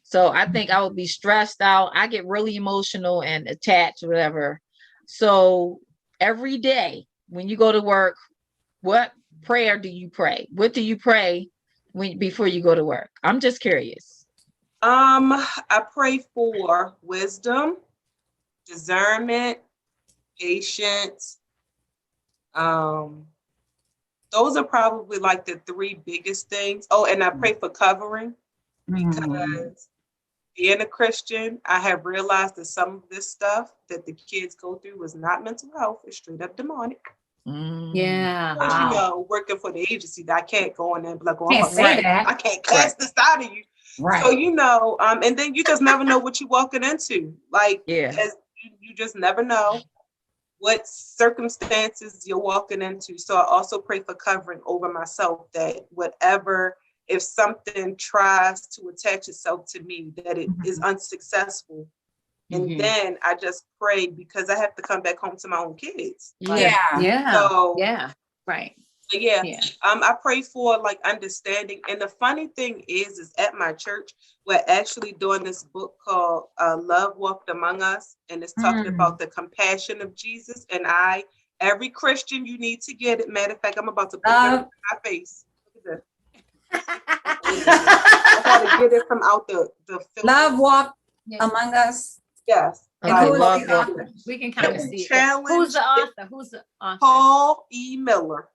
So I think I would be stressed out. I get really emotional and attached, whatever. So every day when you go to work, what prayer do you pray? What do you pray before you go to work? I'm just curious. I pray for wisdom, discernment, patience. Those are probably like the three biggest things. Oh, and I pray for covering because being a Christian, I have realized that some of this stuff that the kids go through is not mental health, it's straight up demonic. Yeah. But you know, working for the agency, I can't go in there and be like, oh, Can't say that. I can't cast this out of you. Right. So, you know, and then you just never know what you're walking into. Like, as you just never know what circumstances you're walking into. So I also pray for covering over myself, that whatever, if something tries to attach itself to me, that it is unsuccessful. And then I just pray because I have to come back home to my own kids. Right. I pray for like understanding. And the funny thing is at my church, we're actually doing this book called Love Walked Among Us. And it's talking about the compassion of Jesus. And every Christian, you need to get it. Matter of fact, I'm about to put it in my face. Look at this. I gotta get it from out the film. Love Walked Among Us. Yes. We can kind of see it. Who's the author? Paul E. Miller.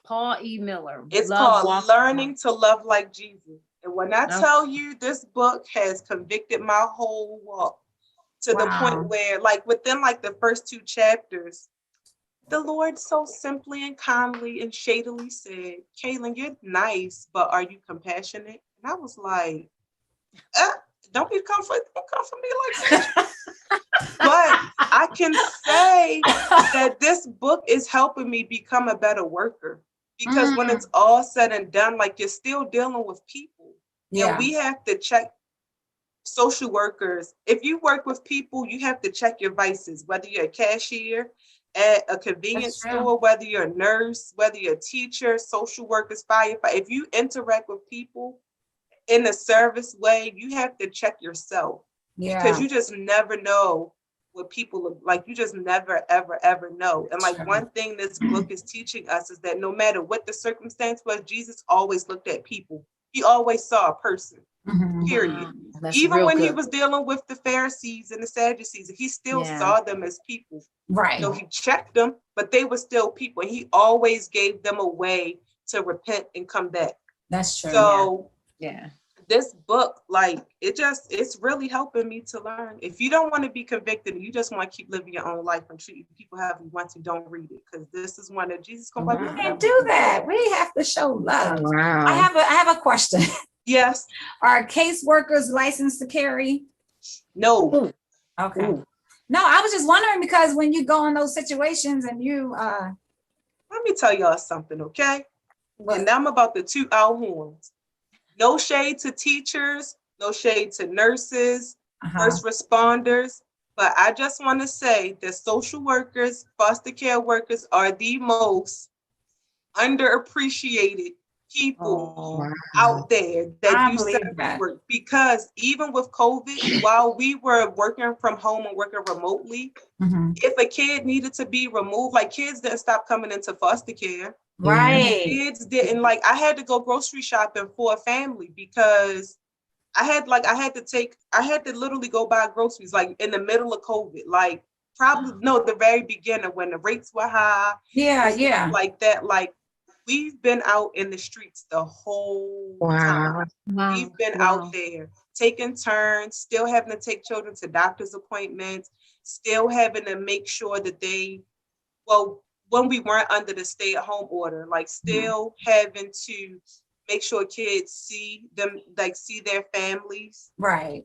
Paul E. Miller. It's called Learning to Love Like Jesus. And when I tell you, this book has convicted my whole walk to the point where, like, within like the first 2 chapters, the Lord so simply and kindly and shadily said, Kalyn, you're nice, but are you compassionate? And I was like, don't come for me like that. But I can say that this book is helping me become a better worker, because when it's all said and done, like, you're still dealing with people. And we have to check social workers. If you work with people, you have to check your vices, whether you're a cashier at a convenience store, whether you're a nurse, whether you're a teacher, social workers, firefighter. If you interact with people in a service way, you have to check yourself, because you just never know what people look like. You just never, ever, ever know. And like one thing this book is teaching us is that no matter what the circumstance was, Jesus always looked at people. He always saw a person, period. Even when he was dealing with the Pharisees and the Sadducees, he still saw them as people. Right. So he checked them, but they were still people. He always gave them a way to repent and come back. That's true. So this book, like, it's really helping me to learn. If you don't want to be convicted, you just want to keep living your own life and treat people how you want to, don't read it, because this is one that Jesus we can't do that. We have to show love. Wow. I have a question. Yes. Are caseworkers licensed to carry? No. Okay. No, I was just wondering, because when you go in those situations and you let me tell y'all something, okay? And I'm about to toot our horns. No shade to teachers, no shade to nurses, first responders, but I just want to say that social workers, foster care workers are the most underappreciated people out there that do service work, because even with COVID, while we were working from home and working remotely, if a kid needed to be removed, like kids didn't stop coming into foster care. Right. Kids didn't, like, I had to go grocery shopping for a family because I had to literally go buy groceries like in the middle of COVID, like probably the very beginning when the rates were high. Yeah. Like that. Like, we've been out in the streets the whole time. We've been out there taking turns, still having to take children to doctor's appointments, still having to make sure that when we weren't under the stay-at-home order, like still having to make sure kids see them, like see their families. Right.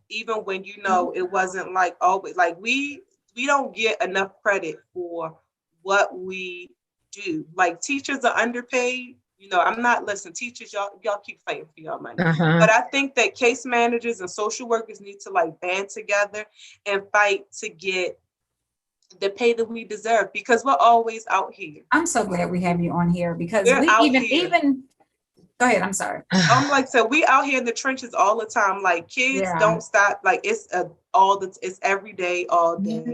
Even when, it wasn't like always, like we don't get enough credit for what we do. Like, teachers are underpaid. I'm not listening. Teachers, y'all keep fighting for your money. But I think that case managers and social workers need to like band together and fight to get the pay that we deserve, because we're always out here. I'm so glad we have you on here, because We're out here. even go ahead, I'm sorry. I'm like, so we out here in the trenches all the time. Like, kids don't stop. Like, it's it's every day, all day.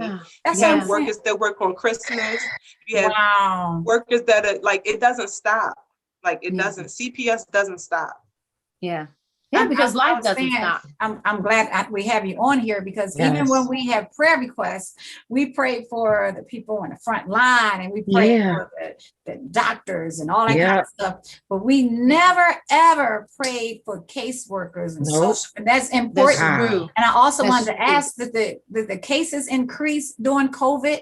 That's you have workers that work on Christmas. You have workers that are like, it doesn't stop. Like, it doesn't. CPS doesn't stop. Because life doesn't stop. I'm glad we have you on here, because even when we have prayer requests, we pray for the people on the front line, and we pray for the doctors and all that kind of stuff. But we never ever prayed for caseworkers and social, and that's important. That's and I also wanted to ask that the cases increased during COVID.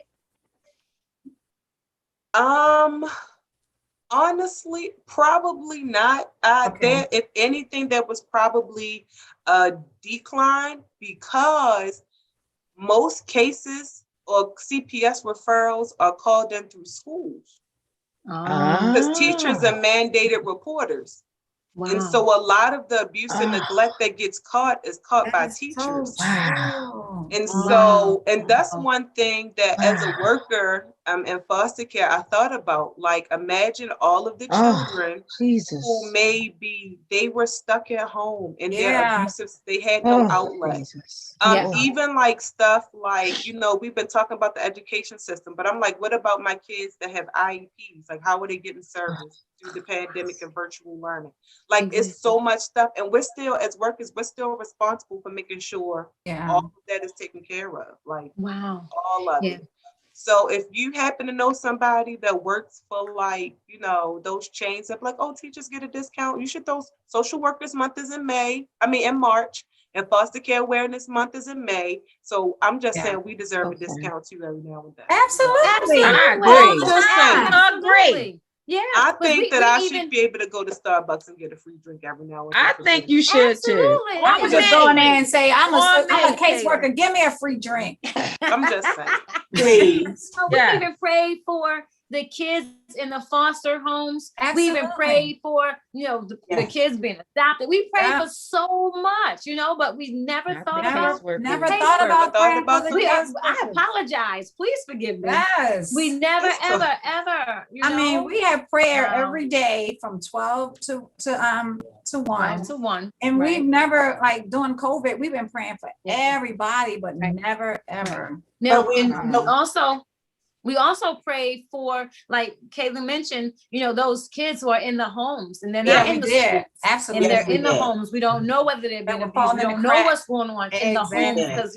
Honestly, probably not. If anything, there was probably a decline, because most cases or CPS referrals are called in through schools. Because teachers are mandated reporters. And so a lot of the abuse and neglect that gets caught is caught by teachers. And so, and that's one thing that as a worker in foster care, I thought about, like, imagine all of the children who they were stuck at home and they're abusive, they had no outlet. Even like stuff like, we've been talking about the education system, but I'm like, what about my kids that have IEPs? Like, how are they getting service through the pandemic and virtual learning? Like, it's so much stuff. And we're still, as workers, we're still responsible for making sure all of that is taken care of. Like, all of it. So if you happen to know somebody that works for, like, those chains of like, teachers get a discount, you should. Those Social Workers Month is in March, and Foster Care Awareness Month is in May. So I'm just saying we deserve a discount too every now and then. Absolutely. I agree. Yeah, I think that I should be able to go to Starbucks and get a free drink every now and then. I think you should too. I would just go in there and say, I'm a caseworker. Give me a free drink. I'm just saying. Please. We even prayed for the kids in the foster homes. Absolutely. We even prayed for, the kids being adopted. We prayed for so much, but we never thought about praying for the kids. I apologize. Please forgive me. Yes. We never, ever, I mean, we have prayer every day from 12 to 1. 12 to 1. And we've never, like, during COVID, we've been praying for everybody, but never, ever. Now, we also prayed for, like Kalyn mentioned, those kids who are in the homes, and they're not in the schools. Absolutely. And they're in the homes. We don't know whether they're being abused. We don't know what's going on in the homes, because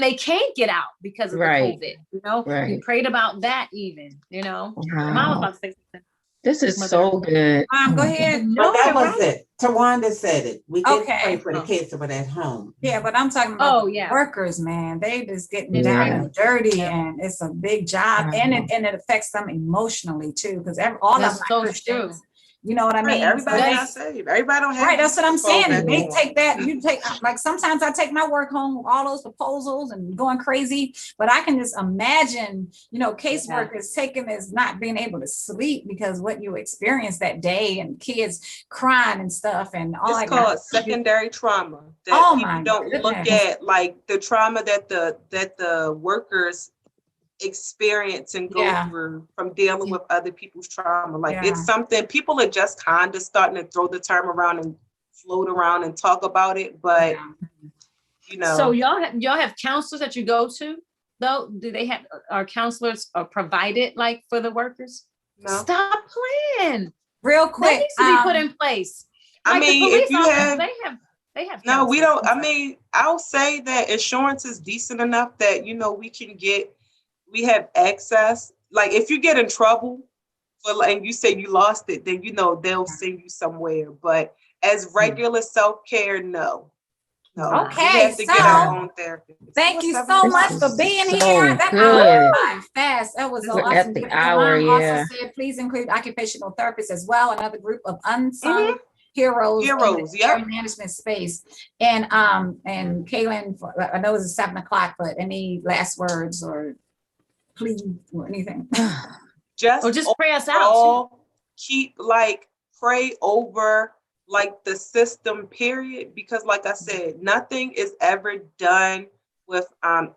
they can't get out because of the COVID. We prayed about that even. Mom was about to say something. This is so good. Go ahead. No, that was it. Tawanda said it. We did pray for the kids that were at home. Yeah, but I'm talking about workers, man. They just getting down and dirty, and it's a big job, and it affects them emotionally too, because all of them are Christians. You know what I mean? Everybody not saved. Everybody don't have. Right, that's what I'm saying. They take that. You take, like, sometimes I take my work home with all those proposals and going crazy, but I can just imagine, caseworkers taking this, not being able to sleep because what you experienced that day, and kids crying and stuff, and all that. It's called secondary trauma that people don't look at, like the trauma that the workers experience and go through from dealing with other people's trauma. Like it's something people are just kind of starting to throw the term around and float around and talk about it, but you know. So y'all have counselors that you go to though? Do they have, are counselors provided like for the workers? No. Stop playing. Real quick. That needs to be put in place. Like I mean, if you have, they have. No, we don't. I mean, I'll say that insurance is decent enough that, you know, we have access. Like if you get in trouble and you say you lost it, then, you know, they'll send you somewhere. But as regular self-care, no. Okay, we have to get our own therapist. Thank you so much for being here. That good. hour fast. That was so At awesome. the Your hour, mom yeah. also said, please include occupational therapists as well. Another group of unsung heroes in the care management space. And Kalyn, I know it's 7 o'clock, but any last words or please or anything? Just pray us out. Pray over like the system, period, because like I said, nothing is ever done with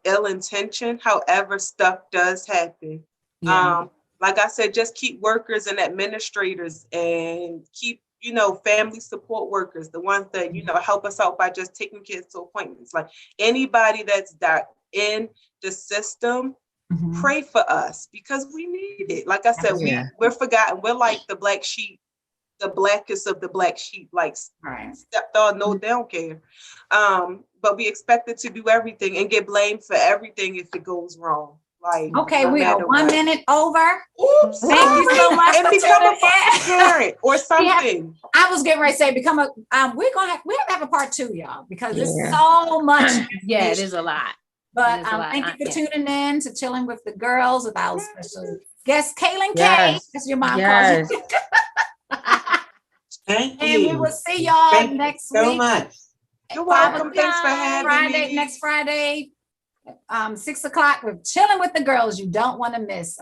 ill intention. However, stuff does happen. Like I said, just keep workers and administrators and keep, you know, family support workers, the ones that, you know, help us out by just taking kids to appointments. Like anybody that's in the system, pray for us because we need it. Like I said, we're forgotten. We're like the black sheep, the blackest of the black sheep, like stepped on. No, they don't care. But we expected to do everything and get blamed for everything if it goes wrong. Like, okay, we are 1 minute over. Oops. Thank you so much. And become a parent or something. I was getting ready to say become a. We have to have a part 2, y'all, because there's so much. Yeah, it is a lot. But thank you for tuning in to Chilling with the Girls with our special guest, Kalyn K. That's your mom calls you. Thank you. And we will see y'all next week. So much. You're welcome. Thanks for having me. Next Friday, 6 o'clock with Chilling with the Girls. You don't want to miss.